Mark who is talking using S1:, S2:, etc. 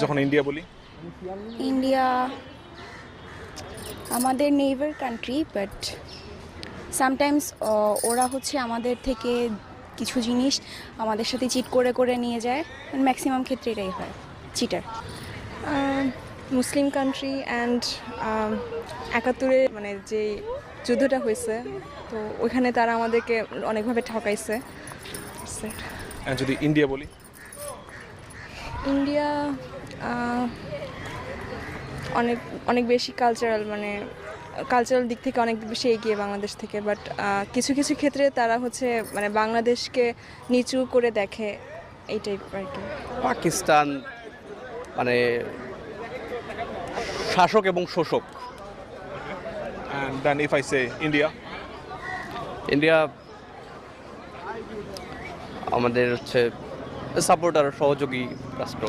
S1: যখন ইন্ডিয়া বলি,
S2: ইন্ডিয়া আমাদের নেইবার কান্ট্রি, বাট সামটাইমস ওরা হচ্ছে আমাদের থেকে কিছু জিনিস আমাদের সাথে চিট করে করে নিয়ে যায়। ম্যাক্সিমাম ক্ষেত্রে এটাই হয়, চিটার।
S3: মুসলিম কান্ট্রি অ্যান্ড ৭১-এ মানে যে যুদ্ধটা হয়েছে, তো ওইখানে তারা আমাদেরকে অনেকভাবে ঠকাইছে।
S1: যদি ইন্ডিয়া বলি,
S3: ইন্ডিয়া অনেক অনেক বেশি কালচারাল দিক থেকে অনেক বেশি এগিয়ে বাংলাদেশ থেকে, বাট কিছু কিছু ক্ষেত্রে তারা হচ্ছে মানে বাংলাদেশকে নিচু করে দেখে, এই টাইপ আর কি।
S4: পাকিস্তান মানে শাসক এবং শোষক।
S1: and then if I say India,
S4: India আমাদের হচ্ছে সাপোর্টার, সহযোগী রাষ্ট্র।